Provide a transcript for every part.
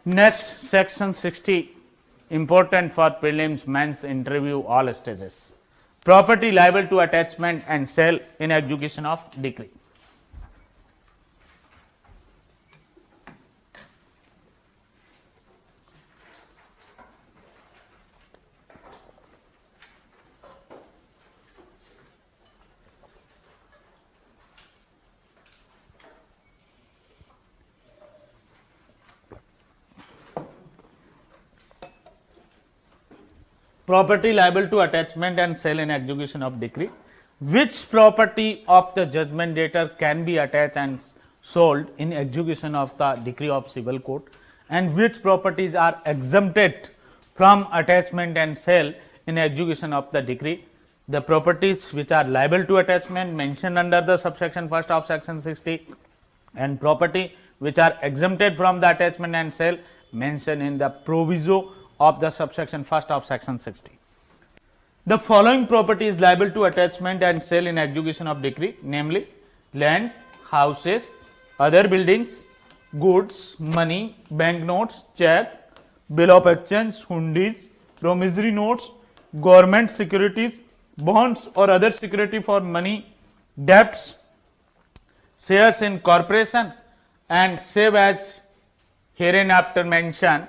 Next, section 60, important for prelims, men's interview, all stages. Property liable to attachment and sale in execution of decree. Property liable to attachment and sale in execution of decree. Which property of the judgment debtor can be attached and sold in execution of the decree of civil court, and which properties are exempted from attachment and sale in execution of the decree? The properties which are liable to attachment mentioned under the subsection first of section 60, and property which are exempted from the attachment and sale mentioned in the proviso of the subsection first of section 60. The following property is liable to attachment and sale in execution of decree, namely land, houses, other buildings, goods, money, banknotes, check, bill of exchange, hundis, promissory notes, government securities, bonds or other security for money, debts, shares in corporation, and save as hereinafter mentioned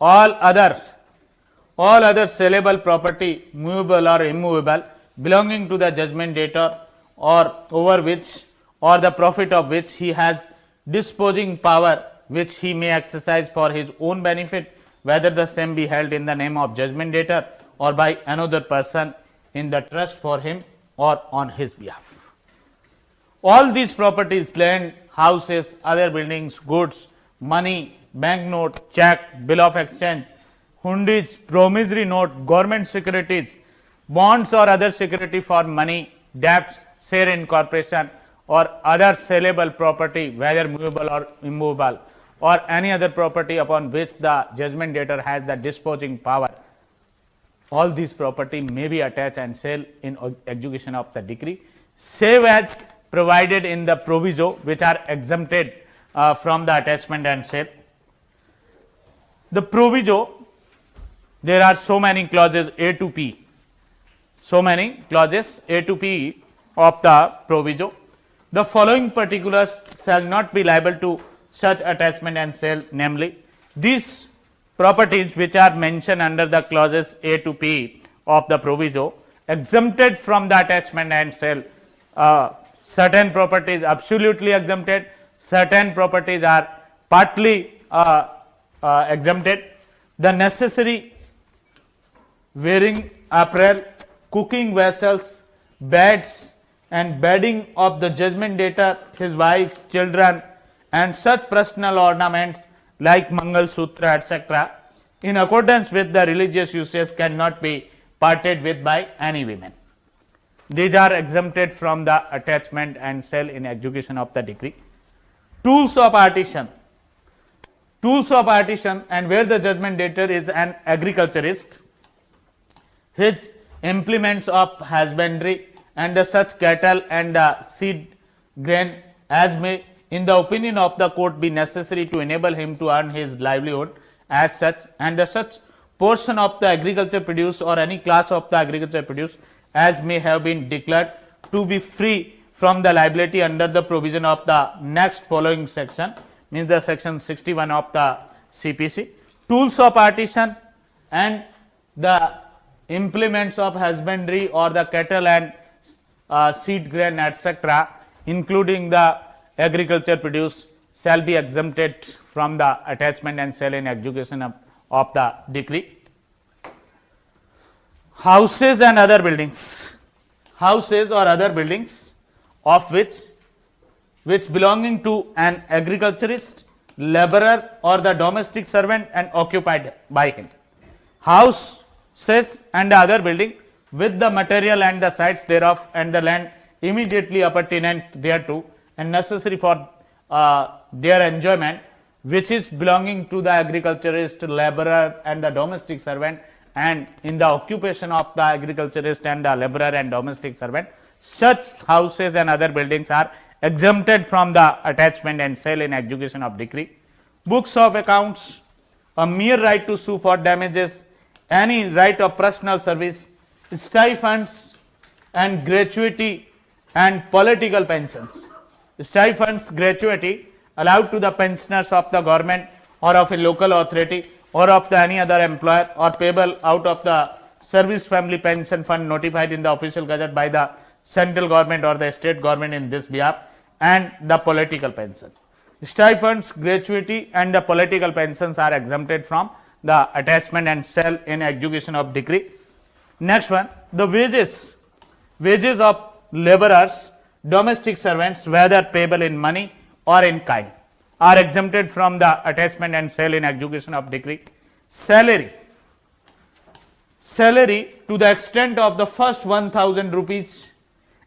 all other saleable property, movable or immovable, belonging to the judgment debtor or over which or the profit of which he has disposing power, which he may exercise for his own benefit, whether the same be held in the name of judgment debtor or by another person in the trust for him or on his behalf. All these properties, land, houses, other buildings, goods, money, banknote, check, bill of exchange, hundis, promissory note, government securities, bonds or other security for money, debts, share in corporation or other saleable property, whether movable or immovable, or any other property upon which the judgment debtor has the disposing power, all these property may be attached and sale in execution of the decree, save as provided in the proviso which are exempted from the attachment and sale. The proviso, there are so many clauses A to P, so many clauses A to P of the proviso. The following particulars shall not be liable to such attachment and sale, namely these properties which are mentioned under the clauses A to P of the proviso, exempted from the attachment and sale. Certain properties absolutely exempted, certain properties are partly exempted. The necessary wearing apparel, cooking vessels, beds and bedding of the judgment debtor, his wife, children, and such personal ornaments like Mangal Sutra, etc., in accordance with the religious usages cannot be parted with by any women. These are exempted from the attachment and sale in execution of the decree. Tools of partition. Tools of partition, and where the judgment debtor is an agriculturist, his implements of husbandry and such cattle and seed grain as may in the opinion of the court be necessary to enable him to earn his livelihood as such, and such portion of the agriculture produce or any class of the agriculture produce as may have been declared to be free from the liability under the provision of the next following section, means the section 61 of the CPC. Tools of partition and the implements of husbandry or the cattle and seed grain, etc., including the agriculture produce, shall be exempted from the attachment and sale in execution of the decree. Houses and other buildings. Houses or other buildings of which belonging to an agriculturist, laborer or the domestic servant and occupied by him. Houses and other building with the material and the sites thereof and the land immediately appurtenant thereto and necessary for their enjoyment, which is belonging to the agriculturist, laborer and the domestic servant, and in the occupation of the agriculturist and the laborer and domestic servant, such houses and other buildings are exempted from the attachment and sale in execution of decree. Books of accounts, a mere right to sue for damages, any right of personal service, stipends and gratuity and political pensions. Stipends, gratuity allowed to the pensioners of the government or of a local authority or of the any other employer, or payable out of the service family pension fund notified in the official gazette by the central government or the state government in this behalf, and the political pension. Stipends, gratuity and the political pensions are exempted from the attachment and sale in execution of decree. Next one, the wages of laborers, domestic servants, whether payable in money or in kind, are exempted from the attachment and sale in execution of decree. Salary to the extent of the first 1000 rupees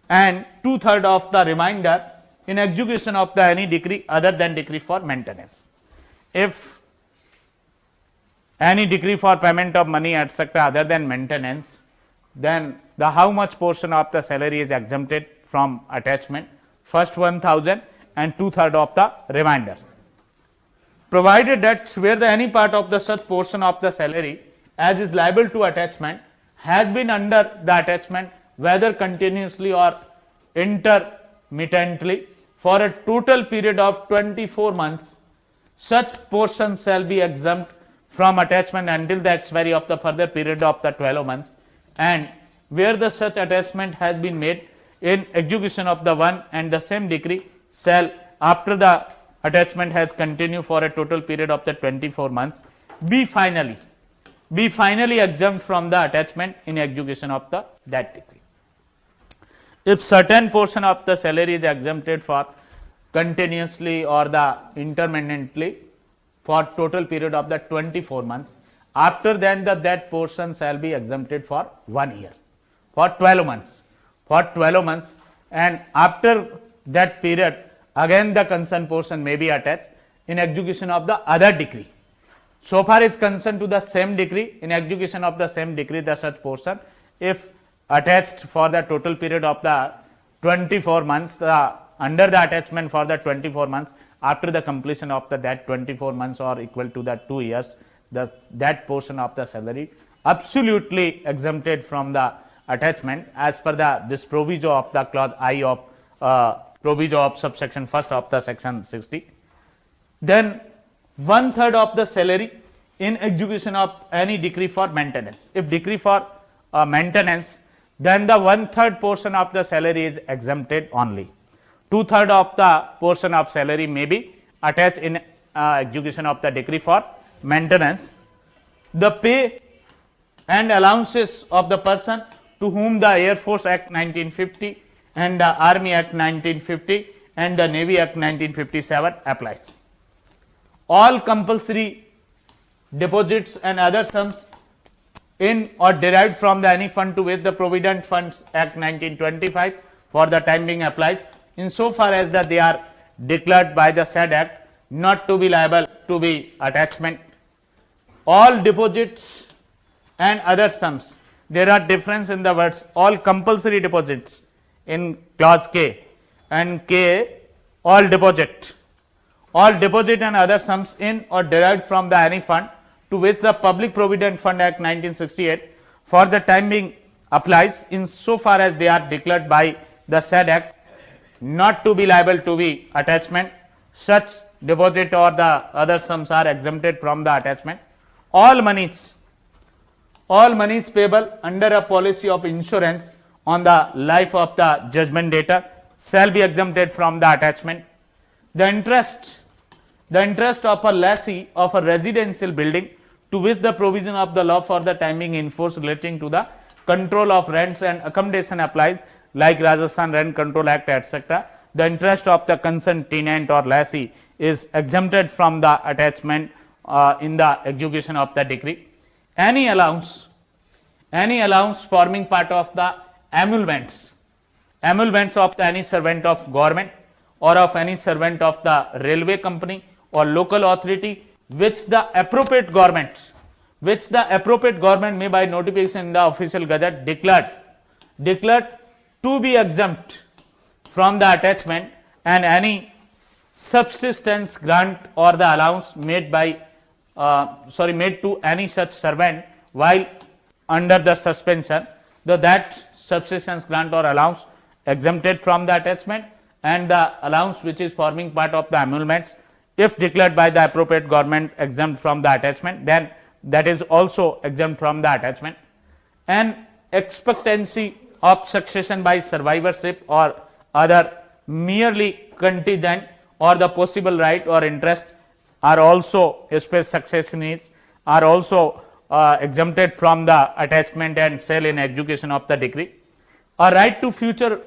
and 2/3 of the remainder in execution of the any decree other than decree for maintenance. If any decree for payment of money etc. other than maintenance, then the how much portion of the salary is exempted from attachment, first 1000 and 2/3 of the remainder, provided that where the any part of the such portion of the salary as is liable to attachment has been under the attachment whether continuously or intermittently for a total period of 24 months, such portion shall be exempt from attachment until the expiry of the further period of the 12 months, and where the such attachment has been made in execution of the one and the same decree shall, after the attachment has continued for a total period of the 24 months, be finally exempt from the attachment in execution of the that decree. If certain portion of the salary is exempted for continuously or the intermittently for total period of the 24 months, after then that portion shall be exempted for 1 year, for 12 months, and after that period again the concerned portion may be attached in execution of the other decree. So far is concerned to the same decree, in execution of the same decree the such portion if attached for the total period of the 24 months, under the attachment for the 24 months, after the completion of that 24 months or equal to the 2 years, that portion of the salary absolutely exempted from the attachment as per this proviso of the clause I of proviso of subsection first of the section 60. Then 1/3 of the salary in execution of any decree for maintenance. If decree for maintenance, then the 1/3 portion of the salary is exempted only. 2/3 of the portion of salary may be attached in execution of the decree for maintenance. The pay and allowances of the person to whom the Air Force Act 1950 and the Army Act 1950 and the Navy Act 1957 applies. All compulsory deposits and other sums in or derived from the any fund to which the Provident Funds Act 1925 for the time being applies, insofar as that they are declared by the said act not to be liable to be attachment. All deposits and other sums, there are difference in the words. All compulsory deposits in clause K and K, all deposit and other sums in or derived from the any fund to which the Public Provident Fund Act 1968 for the time being applies, insofar as they are declared by the said act not to be liable to be attachment, such deposit or the other sums are exempted from the attachment. All monies payable under a policy of insurance on the life of the judgment debtor shall be exempted from the attachment. The interest of a lessee of a residential building to which the provision of the law for the time being in force relating to the control of rents and accommodation applies, like Rajasthan Rent Control Act etc. The interest of the concerned tenant or lessee is exempted from the attachment in the execution of the decree. Any allowance forming part of the emoluments of any servant of government or of any servant of the railway company or local authority which the appropriate government may by notification in the official gazette declared to be exempt from the attachment, and any subsistence grant or the allowance made by made to any such servant while under the suspension, though that subsistence grant or allowance exempted from the attachment, and the allowance which is forming part of the emoluments, if declared by the appropriate government exempt from the attachment, then that is also exempt from the attachment. And expectancy of succession by survivorship or other merely contingent or the possible right or interest are also, especially successors are also exempted from the attachment and sale in execution of the decree. A right to future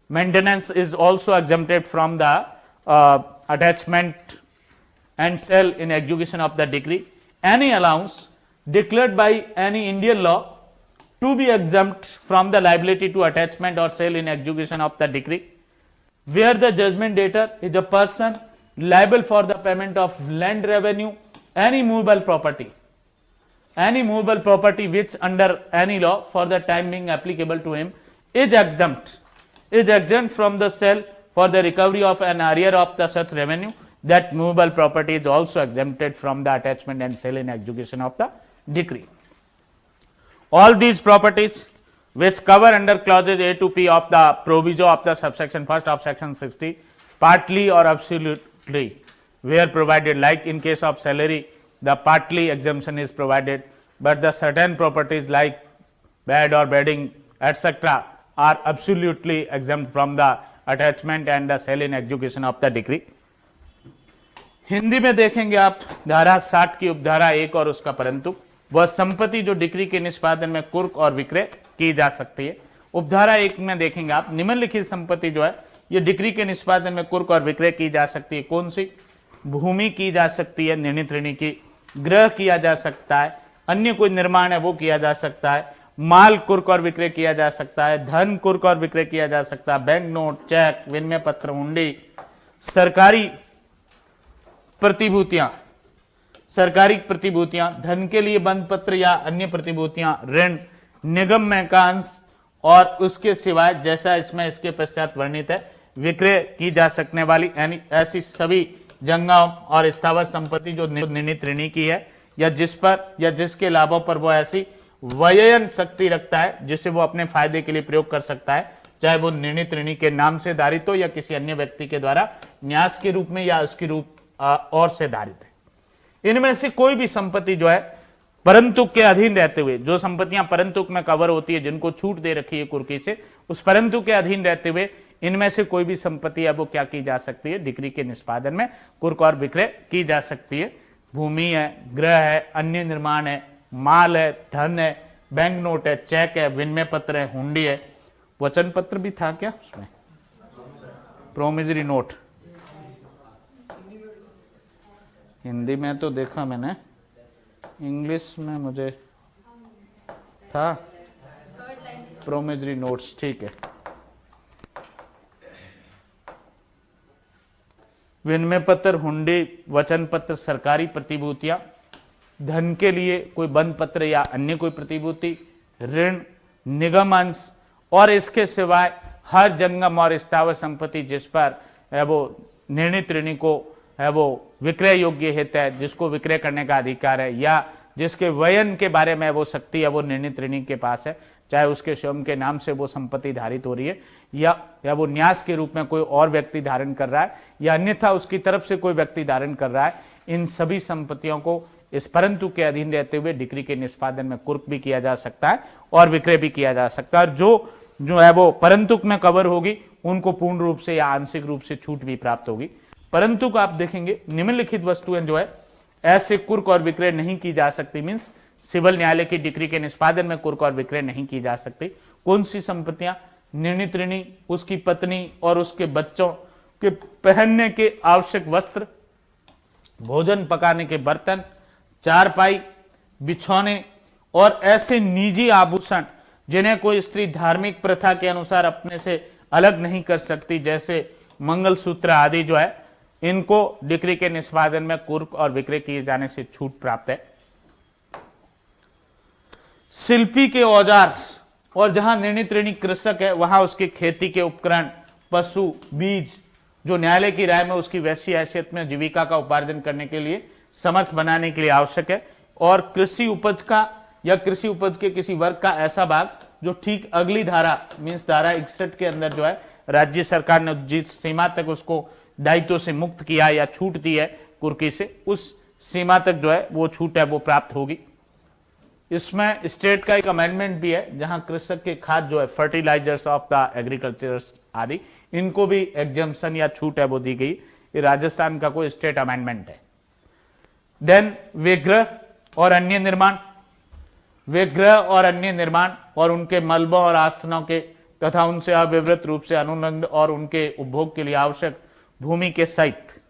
maintenance is also exempted from the attachment and sale in execution of the decree. Any allowance declared by any Indian law to be exempt from the liability to attachment or sale in execution of the decree, where the judgment debtor is a person liable for the payment of land revenue, any movable property which under any law for the time being applicable to him is exempt from the sale for the recovery of an arrear of the such revenue. That movable property is also exempted from the attachment and sale in execution of the decree. All these properties which cover under clauses A to P of the proviso of the subsection 1st of section 60, partly or absolutely where provided, like in case of salary the partly exemption is provided, but the certain properties like bed or bedding etc. are absolutely exempt from the attachment and the sale in execution of the decree. Hindi में देखेंगे आप धारा 60 की उपधारा 1 और उसका परंतु, वह संपत्ति जो डिक्री के निष्पादन में कुर्क और विक्रय की जा सकती है। उपधारा 1 में देखेंगे आप निम्नलिखित संपत्ति जो है ये डिक्री के निष्पादन में कुर्क और विक्रय की जा सकती है। कौन सी? भूमि की जा सकती है निर्णित ऋणी की, गृह किया जा सकता है, अन्य कोई निर्माण है वो किया जा सकता है, माल कुर्क और विक्रय किया जा सकता है, धन कुर्क और विक्रय किया जा सकता है, बैंक नोट, चेक, विनिमय पत्र, हुंडी, सरकारी प्रतिभूतियां, धन के लिए बंद पत्र या अन्य प्रतिभूतियां, ऋण, निगम में का अंश और उसके सिवाय जैसा इसमें इसके पश्चात वर्णित है विक्रय की जा सकने वाली यानी ऐसी सभी जंगम और स्थावर संपत्ति जो निर्णित ऋणी की है या जिस पर या जिसके लाभों पर वो ऐसी व्ययन शक्ति रखता है जिसे वो अपने फायदे के लिए प्रयोग कर सकता है, चाहे वो निर्णित ऋणी के नाम से धारित हो या किसी अन्य व्यक्ति के द्वारा न्यास के रूप में या उसके रूप और से धारित है। इनमें से कोई भी संपत्ति जो है परंतुक के अधीन रहते हुए, जो संपत्तियां परंतुक में कवर होती है जिनको छूट दे रखी है कुर्की से, उस परंतु के अधीन रहते हुए इनमें से कोई भी संपत्ति है वो क्या की जा सकती है, डिक्री के निष्पादन में कुर्क और विक्रय की जा सकती है। भूमि है, गृह है, अन्य निर्माण है, माल है, धन है, बैंक नोट है, चेक है, विनिमय पत्र है, हुंडी है, वचन पत्र भी था क्या उसमें, प्रोमिसरी नोट, हिंदी में तो देखा मैंने, इंग्लिश में मुझे था प्रोमिसरी नोट्स, ठीक है। विनिमय पत्र, हुंडी, वचन पत्र, सरकारी प्रतिभूतियां, धन के लिए कोई बंद पत्र या अन्य कोई प्रतिभूति, ऋण, निगम अंश और इसके सिवाय हर जंगम और स्थावर संपत्ति जिस पर है वो निर्णित ऋणी को है वो विक्रय योग्य हित है, जिसको विक्रय करने का अधिकार है या जिसके वयन के बारे में वो शक्ति है वो निर्णित ऋणी के पास है, चाहे उसके स्वयं के नाम से वो संपत्ति धारित हो रही है या वो न्यास के रूप में कोई और व्यक्ति धारण कर रहा है या अन्यथा उसकी तरफ से कोई व्यक्ति धारण कर रहा है, इन सभी संपत्तियों को इस परंतु के अधीन रहते हुए डिक्री के निष्पादन में कुर्क भी किया जा सकता है और विक्रय भी किया जा सकता है। और जो है वो परंतुक में कवर होगी उनको पूर्ण रूप से या आंशिक रूप से छूट भी प्राप्त होगी। परंतु आप देखेंगे निम्नलिखित वस्तुएं जो है ऐसे कुर्क और विक्रय नहीं की जा सकती, मीन्स सिविल न्यायालय की डिक्री के निष्पादन में कुर्क और विक्रय नहीं की जा सकती। कौन सी संपत्तियां? निर्णित ऋणी, उसकी पत्नी और उसके बच्चों के पहनने के आवश्यक वस्त्र, भोजन पकाने के बर्तन, चारपाई, बिछौने और ऐसे निजी आभूषण जिन्हें कोई स्त्री धार्मिक प्रथा के अनुसार अपने से अलग नहीं कर सकती, जैसे मंगलसूत्र आदि जो है, इनको डिक्री के निष्पादन में कुर्क और विक्रय किए जाने से छूट प्राप्त है। शिल्पी के औजार और जहां निर्णित ऋणी कृषक है वहां उसके खेती के उपकरण, पशु, बीज जो न्यायालय की राय में उसकी वैसी हैसियत में जीविका का उपार्जन करने के लिए समर्थ बनाने के लिए आवश्यक है। और कृषि उपज का या कृषि उपज के किसी वर्ग का ऐसा भाग जो ठीक अगली धारा मीन्स धारा 61 के अंदर जो है राज्य सरकार ने जिस सीमा तक उसको दायित्व से मुक्त किया या छूट दी है कुर्की से, उस सीमा तक जो है वो छूट है वो प्राप्त होगी। इसमें स्टेट का एक अमेंडमेंट भी है जहां कृषक के खाद जो है फर्टिलाइजर्स ऑफ द एग्रीकल्चर आदि इनको भी एग्जम्पशन या छूट है वो दी गई। ये राजस्थान का कोई स्टेट अमेंडमेंट है। देन विग्रह और अन्य निर्माण, विग्रह और अन्य निर्माण और उनके मलबों और आस्थनों के तथा उनसे अविवृत रूप से अनुबंध और उनके उपभोग के लिए आवश्यक भूमि के सहित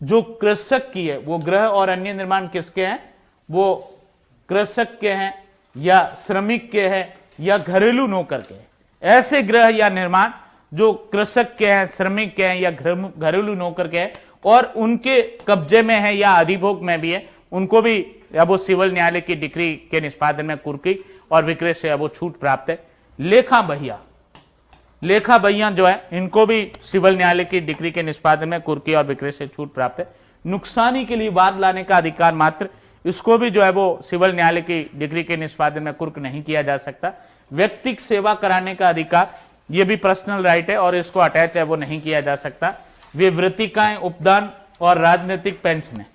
जो कृषक की है, वो गृह और अन्य निर्माण किसके हैं? वो कृषक के हैं या श्रमिक के हैं या घरेलू नौकर के हैं। ऐसे गृह या निर्माण जो कृषक के हैं, श्रमिक के हैं या घरेलू नौकर के हैं और उनके कब्जे में है या अधिभोग में भी है, उनको भी या वो सिविल न्यायालय की डिक्री के निष्पादन में कुर्की और विक्रय से वो छूट प्राप्त है। लेखा बहिया, लेखा बहिया जो है इनको भी सिविल न्यायालय की डिक्री के निष्पादन में कुर्की और विक्रय से छूट प्राप्त है। नुकसानी के लिए वाद लाने का अधिकार मात्र, इसको भी जो है वो सिविल न्यायालय की डिग्री के निष्पादन में कुर्क नहीं किया जा सकता। व्यक्तिगत सेवा कराने का अधिकार, ये भी पर्सनल राइट है और इसको अटैच है वो नहीं किया जा सकता। वे वृत्तिकाएं, उपदान और राजनीतिक पेंशन,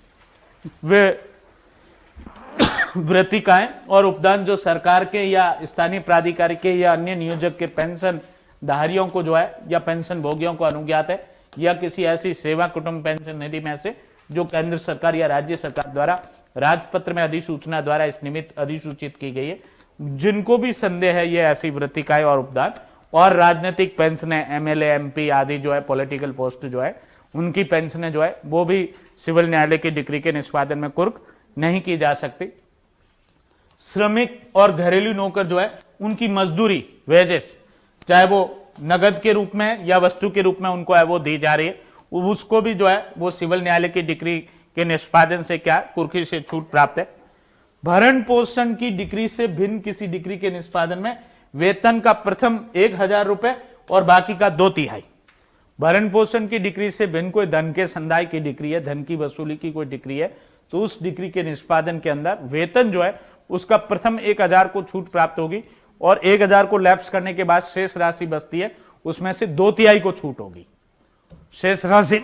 वे वृत्तिकाएं और उपदान जो सरकार के या स्थानीय प्राधिकारी के या अन्य नियोजक के पेंशन धारियों को जो है या पेंशन भोगियों को अनुज्ञात है या किसी ऐसी सेवा कुटुंब पेंशन निधि में से जो केंद्र सरकार या राज्य सरकार द्वारा राजपत्र में अधिसूचना द्वारा इस निमित्त अधिसूचित की गई है, जिनको भी संदेह है ये ऐसी वृत्तिकाएं और उपदान और राजनीतिक पेंशन, एमएलए, एमपी आदि जो है पॉलिटिकल पोस्ट जो है उनकी पेंशन जो है वो भी सिविल न्यायालय की डिक्री के निष्पादन में कुर्क नहीं की जा सकती। श्रमिक और घरेलू नौकर जो है उनकी मजदूरी, वेजेस, चाहे वो नगद के रूप में या वस्तु के रूप में उनको है वो दी जा रही है, उसको भी जो है वो सिविल न्यायालय की डिक्री के निष्पादन से क्या कुर्की से छूट प्राप्त है। भरण पोषण की डिक्री से भिन्न किसी डिक्री के निष्पादन में वेतन का प्रथम 1000 रुपए और बाकी का 2/3। भरण पोषण की डिक्री से भिन्न कोई धन के संदाय की डिक्री है, धन की वसूली की कोई डिक्री है, तो उस डिक्री के निष्पादन के अंदर वेतन जो है उसका प्रथम 1000 को छूट प्राप्त होगी और 1000 को लैप्स करने के बाद शेष राशि बचती है उसमें से 2/3 को छूट होगी। शेष राशि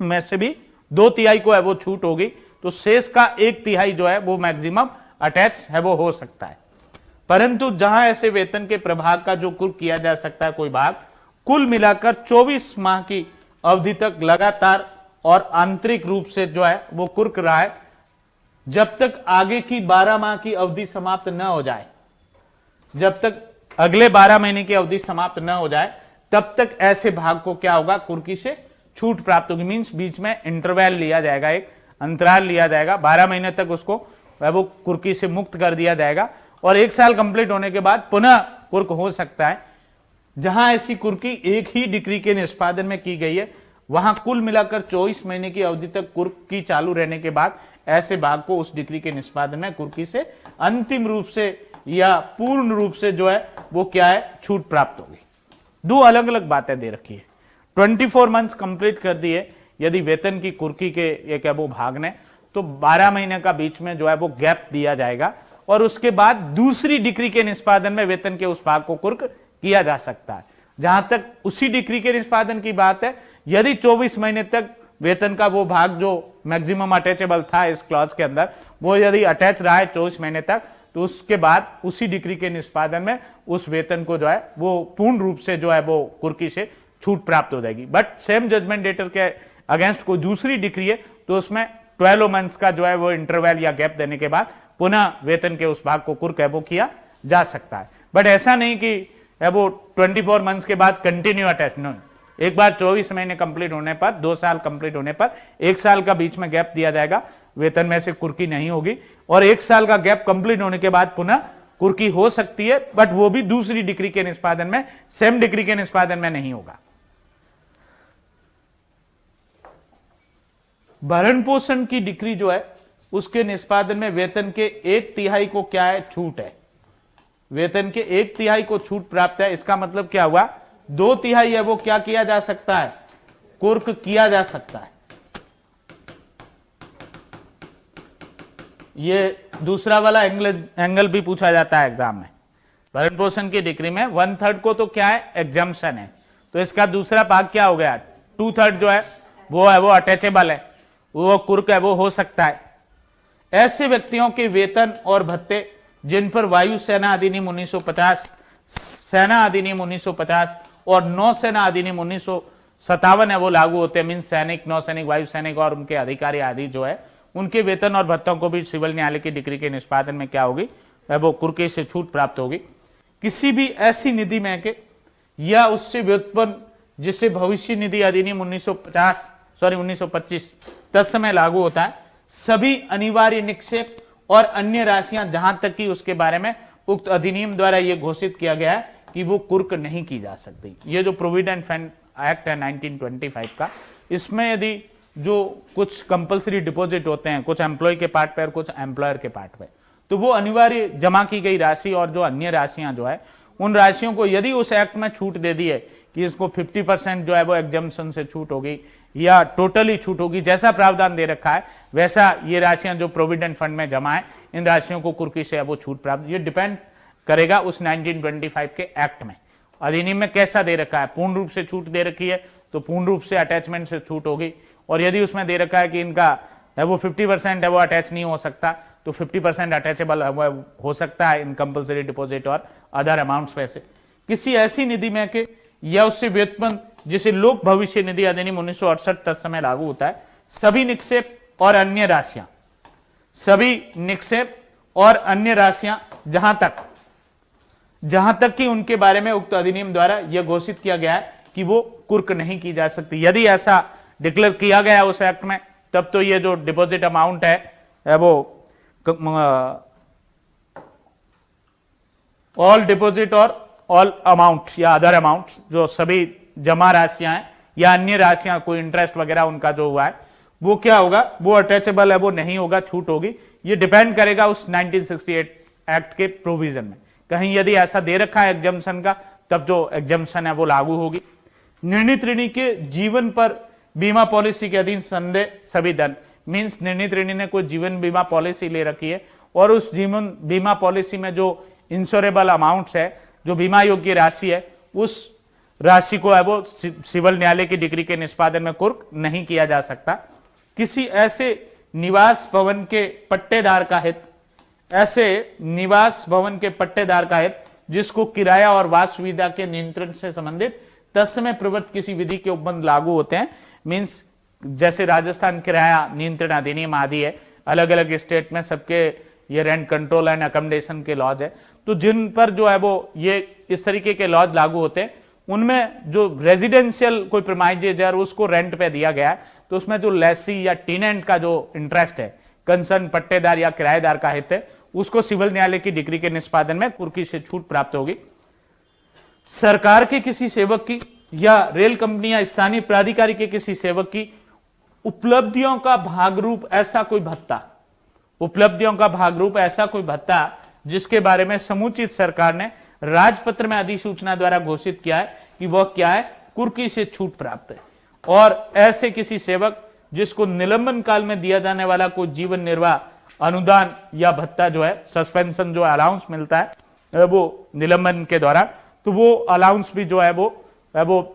में से भी 2/3 को है वो छूट होगी, तो शेष का 1/3 जो है वो मैक्सिमम अटैच है वो हो सकता है। परंतु जहां ऐसे वेतन के प्रभाग का जो कुर्क किया जा सकता है कोई भाग, कुल मिलाकर 24 माह की अवधि तक लगातार और आंतरिक रूप से जो है वो कुर्क रहा है, जब तक आगे की 12 माह की अवधि समाप्त न हो जाए, जब तक अगले 12 महीने की अवधि समाप्त न हो जाए तब तक ऐसे भाग को क्या होगा, कुर्की से छूट प्राप्त होगी। मींस बीच में इंटरवल लिया जाएगा, एक अंतराल लिया जाएगा, 12 महीने तक उसको वो कुर्की से मुक्त कर दिया जाएगा और 1 साल कंप्लीट होने के बाद पुनः कुर्क हो सकता है। जहां ऐसी कुर्की एक ही डिक्री के निष्पादन में की गई है, वहां कुल मिलाकर 24 महीने की अवधि तक कुर्क की चालू रहने के बाद ऐसे भाग को उस डिक्री के निष्पादन में कुर्की से अंतिम रूप से या पूर्ण रूप से जो है वो क्या है, छूट प्राप्त होगी। दो अलग अलग बातें दे रखी है। 24 मंथ्स कंप्लीट कर दिए यदि वेतन की कुर्की के एक है वो भाग ने, तो 12 महीने का बीच में जो है वो गैप दिया जाएगा और उसके बाद दूसरी डिक्री के निष्पादन में वेतन के उस भाग को कुर्क किया जा सकता है। जहां तक उसी डिक्री के निष्पादन की बात है, यदि 24 महीने तक वेतन का वो भाग जो मैक्सिमम अटैचेबल था इस क्लॉज के अंदर, वो यदि अटैच रहा है 24 महीने तक, तो उसके बाद उसी डिक्री के निष्पादन में उस वेतन को जो है वो पूर्ण रूप से जो है वो कुर्की से छूट प्राप्त हो जाएगी। बट सेम जजमेंट डेटर के अगेंस्ट कोई दूसरी डिक्री है तो उसमें 12 मंथ्स का जो है वो इंटरवल या गैप देने के बाद पुनः वेतन के उस भाग को कुर्क है वो किया जा सकता है। बट ऐसा नहीं कि है वो 24 मंथ्स के बाद कंटिन्यू अटैच, नो। एक बार 24 महीने कंप्लीट होने पर, 2 साल कंप्लीट होने पर 1 साल का बीच में गैप दिया जाएगा, वेतन में से कुर्की नहीं होगी और 1 साल का गैप कंप्लीट होने के बाद पुनः कुर्की हो सकती है, बट वो भी दूसरी डिक्री के निष्पादन में, सेम डिक्री के निष्पादन में नहीं होगा। भरण पोषण की डिक्री जो है उसके निष्पादन में वेतन के 1/3 को क्या है, छूट है। वेतन के 1/3 को छूट प्राप्त है। इसका मतलब क्या हुआ, 2/3 है वो क्या किया जा सकता है, कुर्क किया जा सकता है। ये दूसरा वाला एंगल भी पूछा जाता है एग्जाम में। भरण पोषण की डिग्री में 1/3 को तो क्या है, एग्जाम्पशन है, तो इसका दूसरा भाग क्या हो गया, 2/3 जो है वो अटैचेबल है, वो कुर्क है, वो हो सकता है। ऐसे व्यक्तियों के वेतन और भत्ते जिन पर वायु सेना अधिनियम 1950, सेना अधिनियम 1950 और नौसेना अधिनियम 1957 है वो लागू होते हैं। मीन सैनिक, नौसैनिक, वायु सैनिक और उनके अधिकारी आदि जो है उनके वेतन और भत्तों को भी सिविल न्यायालय की डिग्री के निष्पादन में क्या होगी, वो कुर्की से छूट प्राप्त होगी। किसी भी ऐसी निधि में के या उससे व्युत्पन्न जिसे भविष्य निधि अधिनियम 1925 तत्समय लागू होता है, सभी अनिवार्य निक्षेप और अन्य राशियां जहां तक कि उसके बारे में उक्त अधिनियम द्वारा यह घोषित किया गया है कि वो कुर्क नहीं की जा सकती। ये जो प्रोविडेंट फंड एक्ट है 1925 का, इसमें यदि जो कुछ कंपलसरी डिपॉजिट होते हैं कुछ एम्प्लॉय के पार्ट पे और कुछ एम्प्लॉयर के पार्ट पे, तो वो अनिवार्य जमा की गई राशि और जो अन्य राशियां जो है उन राशियों को यदि उस एक्ट में छूट दे दी है कि इसको 50% जो है वो एग्जम्पशन से छूट होगी या टोटली छूट होगी, जैसा प्रावधान दे रखा है वैसा ये राशियां जो प्रोविडेंट फंड में जमा है इन राशियों को कुर्की से वो छूट प्राप्त, ये डिपेंड करेगा उस 1925 के एक्ट में, अधिनियम में कैसा दे रखा है। पूर्ण रूप से छूट दे रखी है तो पूर्ण रूप से अटैचमेंट से छूट होगी, और यदि उसमें दे रखा है कि इनका है वो 50% है वो अटैच नहीं हो सकता, तो 50% अटैचेबल हो सकता है इन कंपलसरी डिपॉजिट और अदर अमाउंट्स में से। किसी ऐसी निधि में के या उससे व्युत्पन्न जिसे लोक भविष्य निधि अधिनियम 1968 तत्समय लागू होता है, सभी निक्षेप और अन्य राशियां, सभी निक्षेप और अन्य राशियां जहां तक कि उनके बारे में उक्त अधिनियम द्वारा यह घोषित किया गया है कि वो कुर्क नहीं की जा सकती। यदि ऐसा डिक्लेयर किया गया है उस एक्ट में, तब तो ये जो डिपॉजिट अमाउंट है वो ऑल डिपॉजिट और ऑल अमाउंट या अदर अमाउंट, जो सभी जमा राशियां हैं या अन्य राशियां, कोई इंटरेस्ट वगैरह उनका जो हुआ है वो क्या होगा, वो अटैचेबल है, वो नहीं होगा, छूट होगी। ये डिपेंड करेगा उस 1968 एक्ट के प्रोविजन में। कहीं यदि ऐसा दे रखा है एग्जम्पशन का, तब जो एग्जम्पशन है वो लागू होगी। निर्णित ऋणी के जीवन पर बीमा पॉलिसी के अधीन संदेह सभी धन, मीन्स निर्णित ऋणी ने कोई जीवन बीमा पॉलिसी ले रखी है और उस जीवन बीमा पॉलिसी में जो इंश्योरेबल अमाउंट्स है, जो बीमा योग्य राशि है, उस राशि को है वो सिविल न्यायालय की डिग्री के निष्पादन में कुर्क नहीं किया जा सकता। किसी ऐसे निवास भवन के पट्टेदार का हित, ऐसे निवास भवन के पट्टेदार का हित जिसको किराया और वास सुविधा के नियंत्रण से संबंधित तत्समय प्रवृत्त किसी विधि के उपबंध लागू होते हैं, मीन्स जैसे राजस्थान किराया नियंत्रण अधिनियम आदि है, अलग अलग स्टेट में सबके ये रेंट कंट्रोल एंड अकोमोडेशन के लॉज है, तो जिन पर जो है वो ये इस तरीके के लॉज लागू होते हैं, उनमें जो रेजिडेंशियल कोई प्रीमाइसेज है उसको रेंट पे दिया गया है, तो उसमें जो लेसी या टेनेंट का जो इंटरेस्ट है, कंसर्न पट्टेदार या किराएदार का हित है, उसको सिविल न्यायालय की डिग्री के निष्पादन में कुर्की से छूट प्राप्त होगी। सरकार के किसी सेवक की या रेल कंपनी या स्थानीय प्राधिकारी के किसी सेवक की उपलब्धियों का भागरूप ऐसा कोई भत्ता, उपलब्धियों का भागरूप ऐसा कोई भत्ता जिसके बारे में समुचित सरकार ने राजपत्र में अधिसूचना द्वारा घोषित किया है कि वह क्या है, कुर्की से छूट प्राप्त है। और ऐसे किसी सेवक जिसको निलंबन काल में दिया जाने वाला कोई जीवन निर्वाह अनुदान या भत्ता जो है, सस्पेंशन जो अलाउंस मिलता है वो निलंबन के दौरान, तो वो अलाउंस भी जो है वो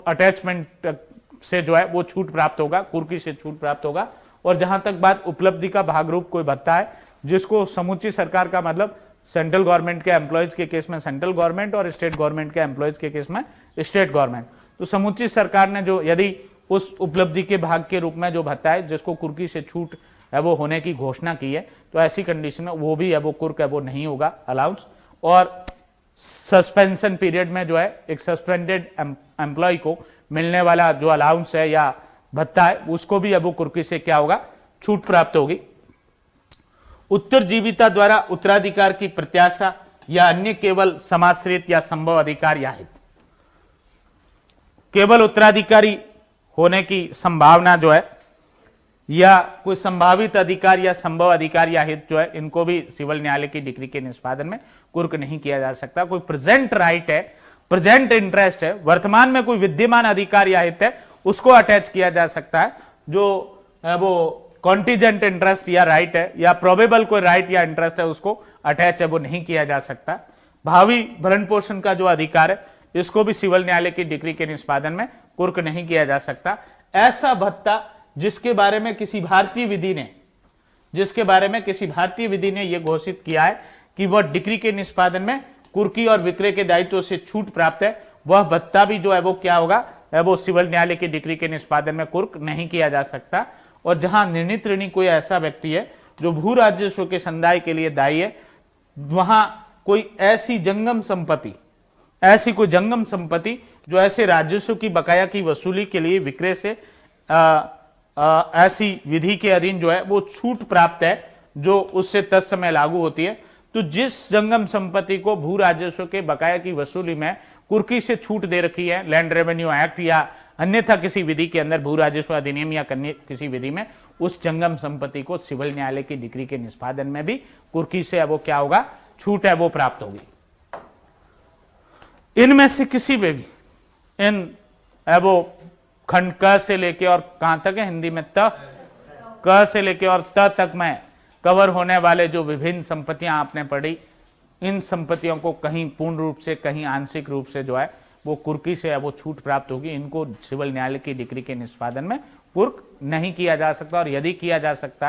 अटैचमेंट से जो है वो छूट प्राप्त होगा, कुर्की से छूट प्राप्त होगा। और जहां तक बात उपलब्धि का भागरूप कोई भत्ता है जिसको समुची सरकार का मतलब सेंट्रल गवर्नमेंट के एम्प्लॉयज के केस में सेंट्रल गवर्नमेंट और स्टेट गवर्नमेंट के एम्प्लॉयज के केस में स्टेट गवर्नमेंट, तो समुची सरकार ने जो यदि उस उपलब्धि के भाग के रूप में जो भत्ता है जिसको कुर्की से छूट है वो होने की घोषणा की है, तो ऐसी कंडीशन में वो भी है वो कुर्क है वो नहीं होगा अलाउंस। और सस्पेंशन पीरियड में जो है एक सस्पेंडेड एम्प्लॉय को मिलने वाला जो अलाउंस है या भत्ता है उसको भी अब वो कुर्की से क्या होगा, छूट प्राप्त होगी। उत्तरजीविता द्वारा उत्तराधिकार की प्रत्याशा या अन्य केवल समाश्रित या संभव अधिकार या हित, केवल उत्तराधिकारी होने की संभावना जो है या कोई संभावित अधिकार या संभव अधिकार या हित जो है, इनको भी सिविल न्यायालय की डिग्री के निष्पादन में कुर्क नहीं किया जा सकता। कोई प्रेजेंट राइट है, प्रेजेंट इंटरेस्ट है, वर्तमान में कोई विद्यमान अधिकार या हित है, उसको अटैच किया जा सकता है। जो वो कॉन्टीजेंट इंटरेस्ट या राइट है या प्रोबेबल कोई राइट या इंटरेस्ट है उसको अटैच है वो नहीं किया जा सकता। भावी भरण पोषण का जो अधिकार है इसको भी सिविल न्यायालय की डिक्री के निष्पादन में कुर्क नहीं किया जा सकता। ऐसा भत्ता जिसके बारे में किसी भारतीय विधि ने यह घोषित किया है कि वह डिक्री के निष्पादन में कुर्की और विक्रय के दायित्व से छूट प्राप्त है, वह भत्ता भी जो है वो क्या होगा, वो सिविल न्यायालय की डिक्री के निष्पादन में कुर्क नहीं किया जा सकता। और जहां निर्णीत ऋणी कोई ऐसा व्यक्ति है जो भू राजस्व के संदाय के लिए दायी है, वहां कोई ऐसी जंगम संपत्ति जो ऐसे राजस्व की बकाया की वसूली के लिए विक्रय से ऐसी विधि के अधीन जो है वो छूट प्राप्त है जो उससे तत्समय लागू होती है। तो जिस जंगम संपत्ति को भू राजस्व के बकाया की वसूली में कुर्की से छूट दे रखी है लैंड रेवेन्यू एक्ट या अन्यथा किसी विधि के अंदर, भू राजस्व अधिनियम या किसी विधि में, उस जंगम संपत्ति को सिविल न्यायालय की डिक्री के निष्पादन में भी कुर्की से वो क्या होगा, छूट है वो प्राप्त होगी। इनमें से किसी में भी वो खंड क से लेके और कहां तक है हिंदी में, क से लेके और त तक में कवर होने वाले जो विभिन्न संपत्तियां आपने पढ़ी, इन संपत्तियों को कहीं पूर्ण रूप से कहीं आंशिक रूप से जो है वो कुर्की से वो छूट प्राप्त होगी। इनको सिविल न्यायालय की डिक्री के निष्पादन में कुर्क नहीं किया जा सकता, और यदि किया जा सकता